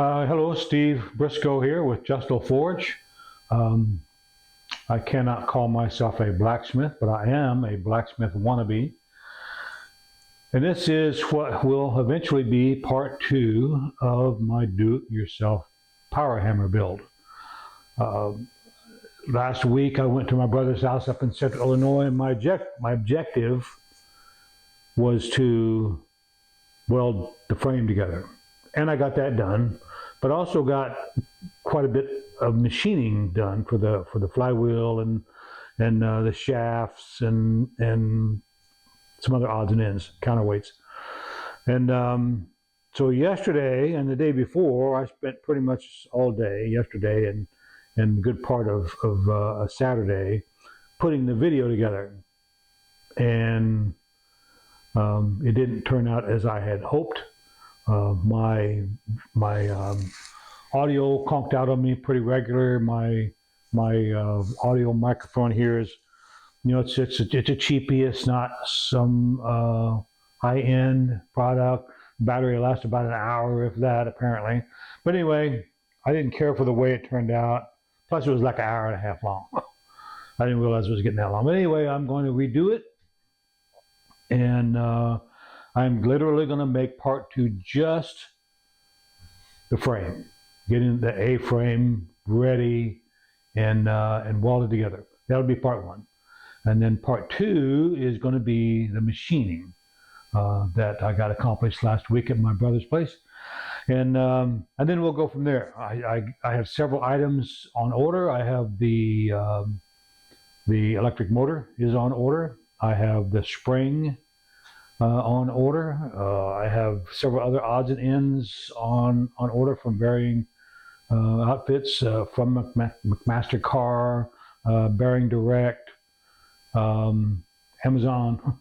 Hello, Steve Briscoe here with JustAL Forge. I cannot call myself a blacksmith, but I am a blacksmith wannabe. And this is what will eventually be part 2 of my do-it-yourself power hammer build. Last week I went to my brother's house up in Central Illinois, and my objective was to weld the frame together. And I got that done, but also got quite a bit of machining done for the flywheel and the shafts and some other odds and ends, counterweights. And so yesterday and the day before, I spent pretty much all day yesterday and a good part of a Saturday putting the video together. And it didn't turn out as I had hoped. My audio conked out on me pretty regular. My audio microphone here is, it's a cheapie. It's not some high-end product. Battery lasts about an hour, if that, apparently. But anyway, I didn't care for the way it turned out. Plus, it was like an hour and a half long. I didn't realize it was getting that long. But anyway, I'm going to redo it, and I'm literally going to make part 2 just the frame, getting the A-frame ready and welded together. That'll be part 1. And then part 2 is going to be the machining that I got accomplished last week at my brother's place. And then we'll go from there. I have several items on order. I have the electric motor is on order. I have the spring on order. I have several other odds and ends on order from varying outfits, from McMaster Car, Bearing Direct, Amazon,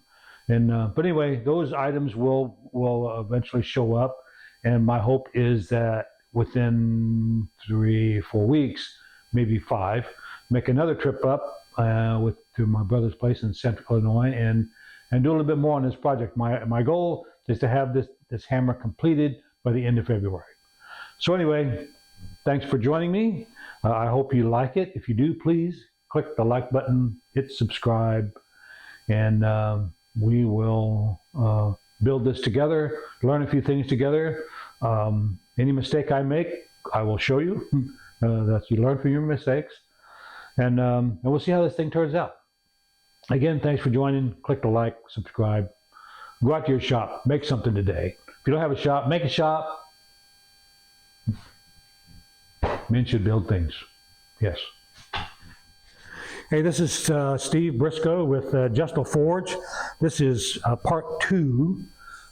and but anyway, those items will eventually show up, and my hope is that within 3-4 weeks, maybe 5, make another trip up to my brother's place in Central Illinois and do a little bit more on this project. My goal is to have this hammer completed by the end of February. So anyway, thanks for joining me. I hope you like it. If you do, please click the like button, hit subscribe, and we will build this together, learn a few things together. Any mistake I make, I will show you. That you learn from your mistakes. And we'll see how this thing turns out. Again, thanks for joining. Click the like, subscribe. Go out to your shop. Make something today. If you don't have a shop, make a shop. Men should build things. Yes. Hey, this is Steve Briscoe with JustAL Forge. This is part 2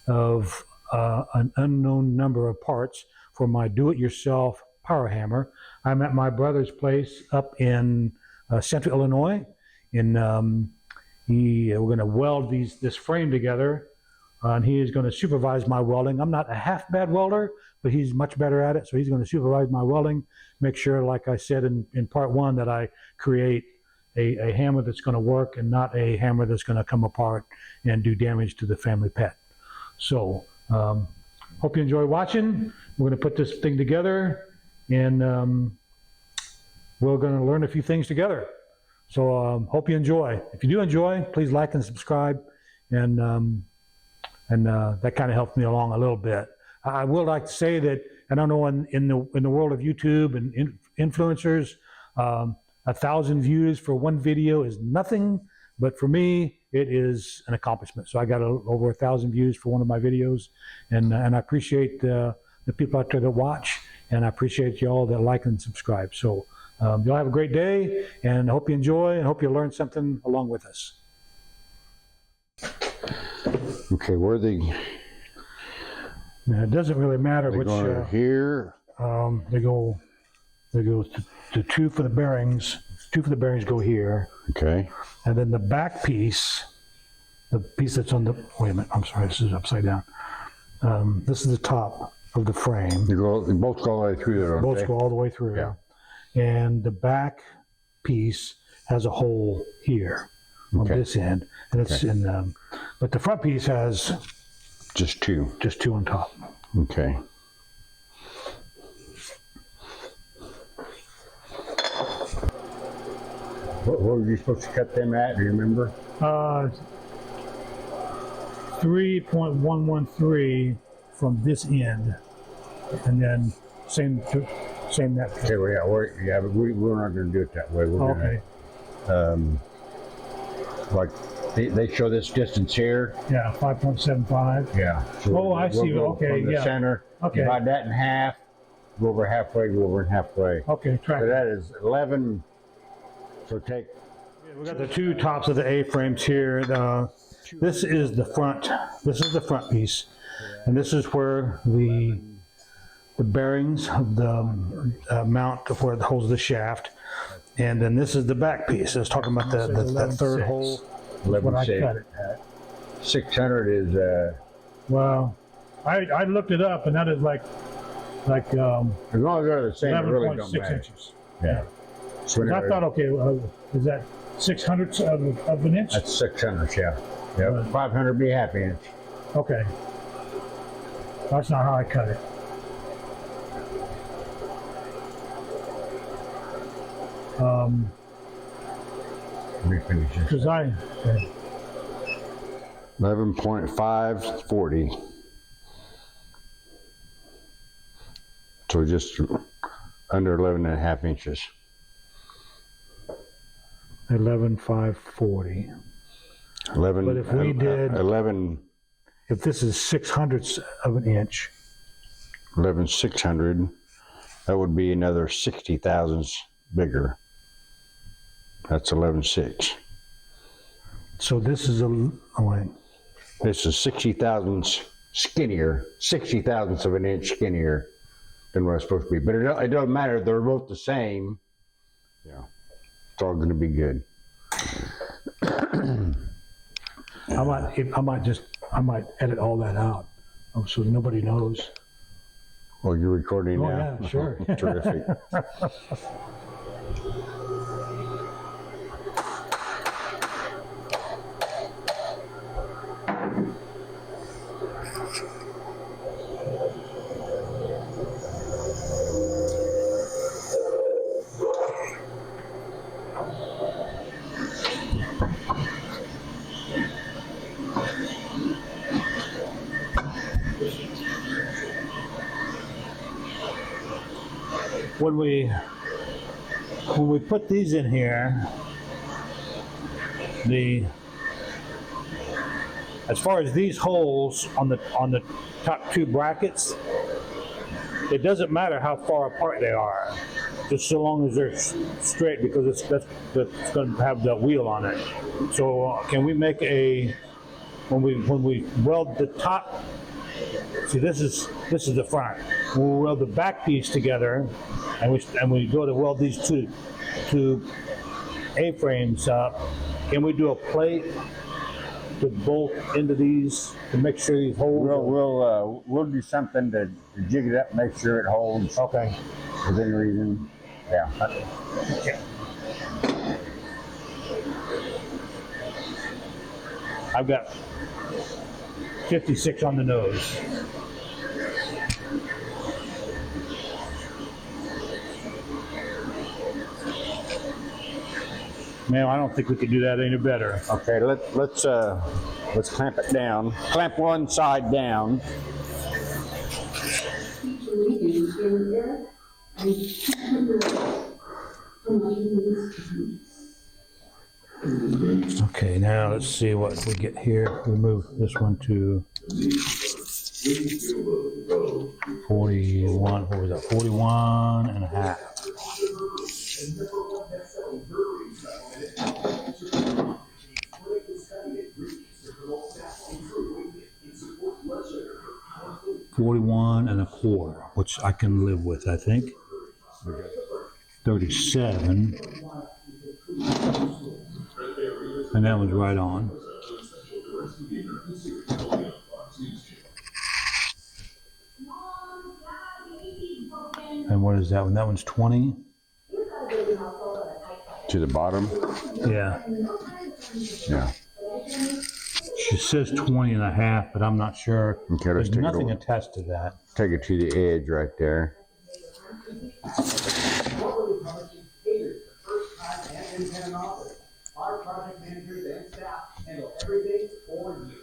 of an unknown number of parts for my do-it-yourself power hammer. I'm at my brother's place up in Central Illinois. We're going to weld this frame together, and he is going to supervise my welding. I'm not a half bad welder, but he's much better at it, so he's going to supervise my welding, make sure, like I said in part 1, that I create a hammer that's going to work and not a hammer that's going to come apart and do damage to the family pet. So hope you enjoy watching. We're going to put this thing together, and we're going to learn a few things together. So hope you enjoy. If you do enjoy, please like and subscribe, and that kind of helps me along a little bit. I would like to say that, I don't know, in the world of YouTube and influencers, 1,000 views for one video is nothing, but for me, it is an accomplishment. So I got over 1,000 views for one of my videos, and I appreciate the people out there that watch, and I appreciate y'all that like and subscribe. So y'all have a great day, and I hope you enjoy, and hope you learn something along with us. Okay, where are they? Now, it doesn't really matter which. Here. They go to 2 for the bearings. 2 for the bearings go here. Okay. And then the back piece, the piece that's on the, wait a minute, I'm sorry, this is upside down. This is the top of the frame. They both go all the way through there, Both go all the way through. Yeah. And the back piece has a hole here on this end, and it's in. But the front piece has just 2. Just 2 on top. Okay. What were you supposed to cut them at? Do you remember? 3.113 from this end, and then same that. Okay, well, yeah, but we're not going to do it that way. We're Okay. gonna, like they show this distance here. Yeah, 5.75. Yeah. So Oh, I see. Go Okay, from the yeah. center. Okay. Divide that in half. Go over halfway. Go over halfway. Okay, track. So that is 11. So take. We got the two tops of the A-frames here. This is the front. This is the front piece, and this is where the bearings of the mount where it holds the shaft, and then this is the back piece. I was talking about the third hole. What I cut it at. 600 is. Well, I looked it up, and that is like As long as they're the same, it really don't 11.6 matter. inches. Yeah. So I thought, okay, is that 600ths of an inch? That's 600, yeah. Yep. 500 be half inch. Okay. That's not how I cut it. Let me finish this. Because okay. 11.540. So just under 11 and a half inches. 11.540. 11. But if we did- 11. If this is 600ths of an inch, 11,600. That would be another 60 thousandths bigger. That's 11.6. so this is This is 60 thousandths skinnier, 60 thousandths of an inch skinnier than what it's supposed to be. But it doesn't matter. They're both the same. Yeah, it's all going to be good. I might edit all that out, so nobody knows. Well, you're recording Oh now. yeah, sure. Terrific. When we put these in here, as far as these holes on the top two brackets, it doesn't matter how far apart they are, just so long as they're straight, because that's going to have the wheel on it. So can we make when we weld the top? See, this is the front. We'll weld the back piece together, and we go to weld these two A-frames up. Can we do a plate to bolt into these to make sure these holes? We'll do something to jig it up, make sure it holds. Okay. Within reason. Yeah. Okay. I've got 56 on the nose. Man, I don't think we could do that any better. Okay, let's clamp it down. Clamp one side down. Okay, now let's see what we get here. We move this one to 41. What was that? 41 and a half. $41.25, which I can live with, I think. 37. And that was right on. And what is that one? That one's 20? To the bottom? Yeah. Yeah. She says 20 and a half, but I'm not sure. Okay, let's There's take nothing it. attached to that. Take it to the edge right there. independent office. Our project managers and staff handle everything for you.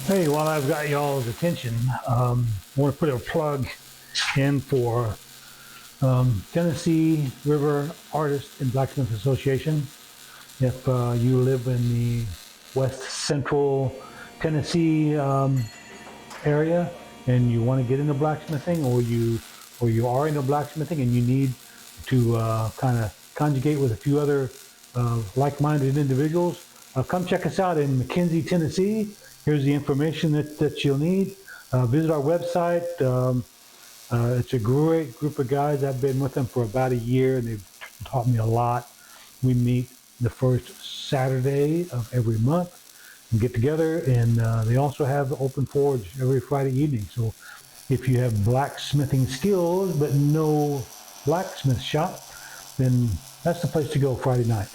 Hey, while I've got y'all's attention, I want to put a plug in for Tennessee River Artists and Blacksmiths Association. If you live in the west central Tennessee area and you want to get into blacksmithing, or you are into blacksmithing and you need to kind of conjugate with a few other like-minded individuals, come check us out in McKenzie, Tennessee. Here's the information that you'll need. Visit our website. It's a great group of guys. I've been with them for about a year, and they've taught me a lot. We meet the first Saturday of every month and get together, and they also have the open forge every Friday evening. So if you have blacksmithing skills but no blacksmith shop, then that's the place to go Friday night.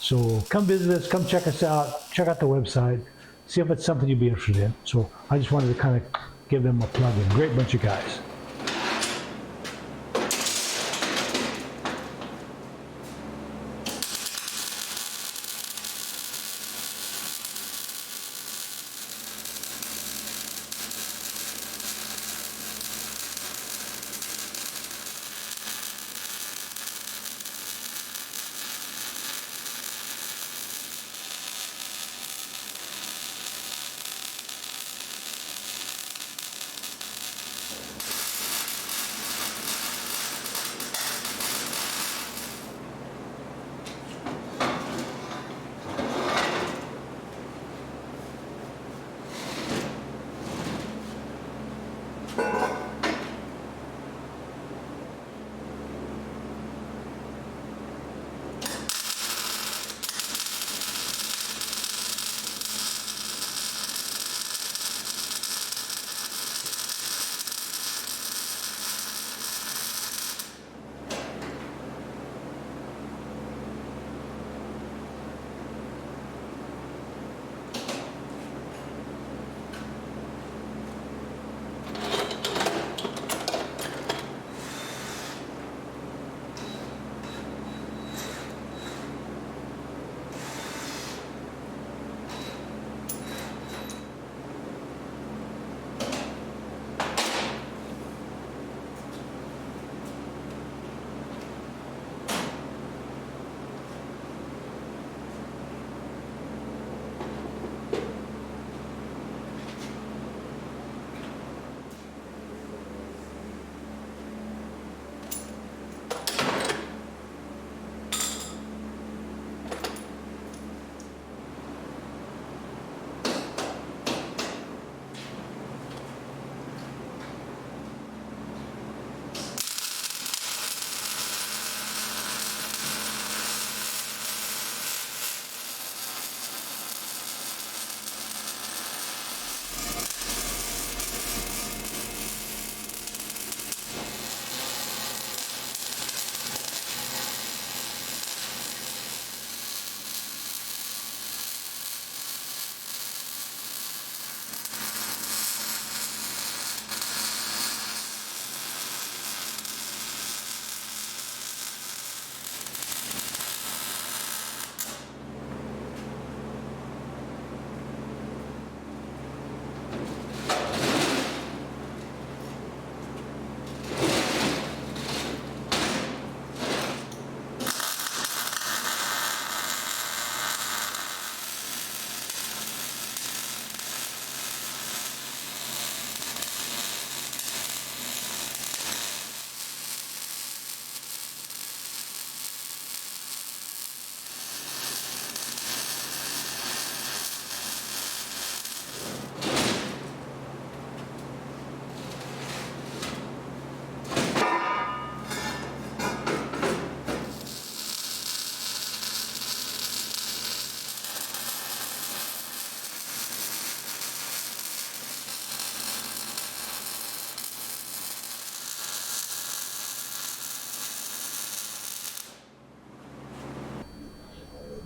So come visit us, come check us out, check out the website, see if it's something you'd be interested in. So I just wanted to kind of give them a plug in. Great bunch of guys.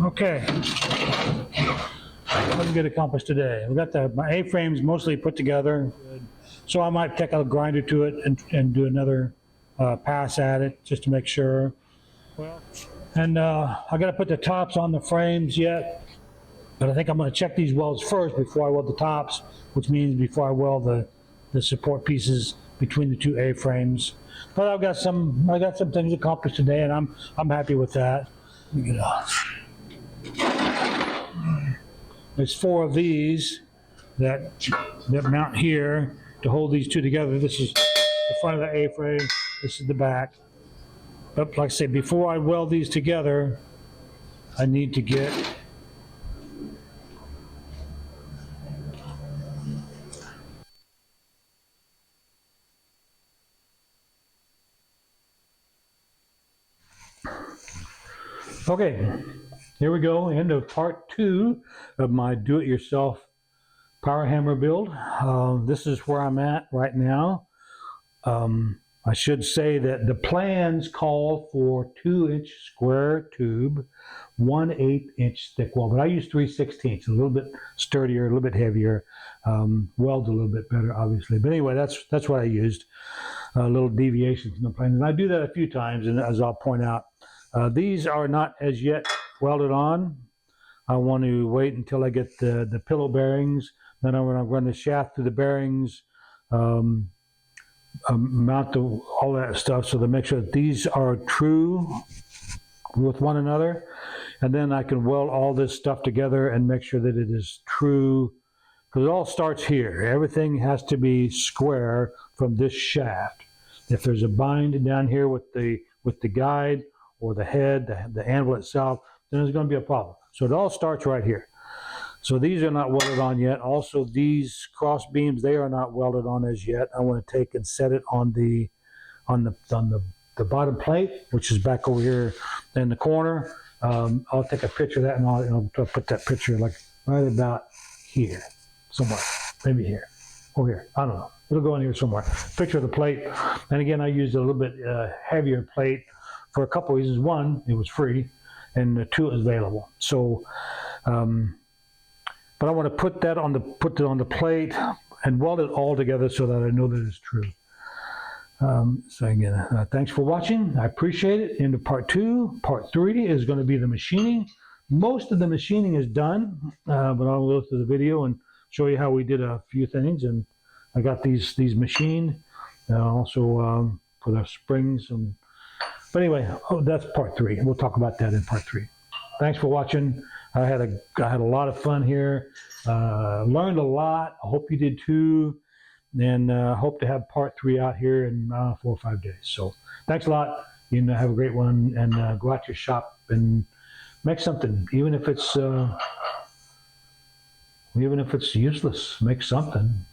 Okay. What did we get accomplished today? We got my A-frames mostly put together. So I might take a grinder to it and do another pass at it just to make sure. And I got to put the tops on the frames yet, but I think I'm going to check these welds first before I weld the tops, which means before I weld the support pieces between the two A-frames. But I got some things accomplished today, and I'm happy with that. Let me get There's 4 of these that mount here to hold these two together. This is the front of the A-frame. This is the back. But like I say, before I weld these together, I need to get okay, here we go, end of part 2 of my do-it-yourself power hammer build. This is where I'm at right now. I should say that the plans call for 2-inch square tube, 1/8 inch thick weld, but I use 3/16, a little bit sturdier, a little bit heavier, welds a little bit better, obviously. But anyway, that's what I used. A little deviation from the plan, and I do that a few times, and as I'll point out, these are not as yet welded on. I want to wait until I get the pillow bearings. Then I'm going to run the shaft through the bearings, mount all that stuff, so to make sure that these are true with one another. And then I can weld all this stuff together and make sure that it is true, because it all starts here. Everything has to be square from this shaft. If there's a bind down here with the guide or the head, the anvil itself, then there's going to be a problem. So it all starts right here. So these are not welded on yet. Also, these cross beams, they are not welded on as yet. I want to take and set it on the bottom plate, which is back over here in the corner. I'll take a picture of that, and I'll put that picture like right about here, somewhere, maybe here or here. I don't know. It'll go in here somewhere. Picture of the plate. And again, I used a little bit heavier plate for a couple reasons. One, it was free, and two, it was available. So, but I want to put it on the plate and weld it all together so that I know that it's true. So again, thanks for watching. I appreciate it. Into part 2. Part 3 is going to be the machining. Most of the machining is done, but I'll go through the video and show you how we did a few things. And I got these machined, also for the springs. But anyway, that's part 3. We'll talk about that in part 3. Thanks for watching. I had a lot of fun here. Learned a lot. I hope you did too. And hope to have part 3 out here in 4 or 5 days. So thanks a lot. You know, have a great one, and go out to your shop and make something, even if it's useless. Make something.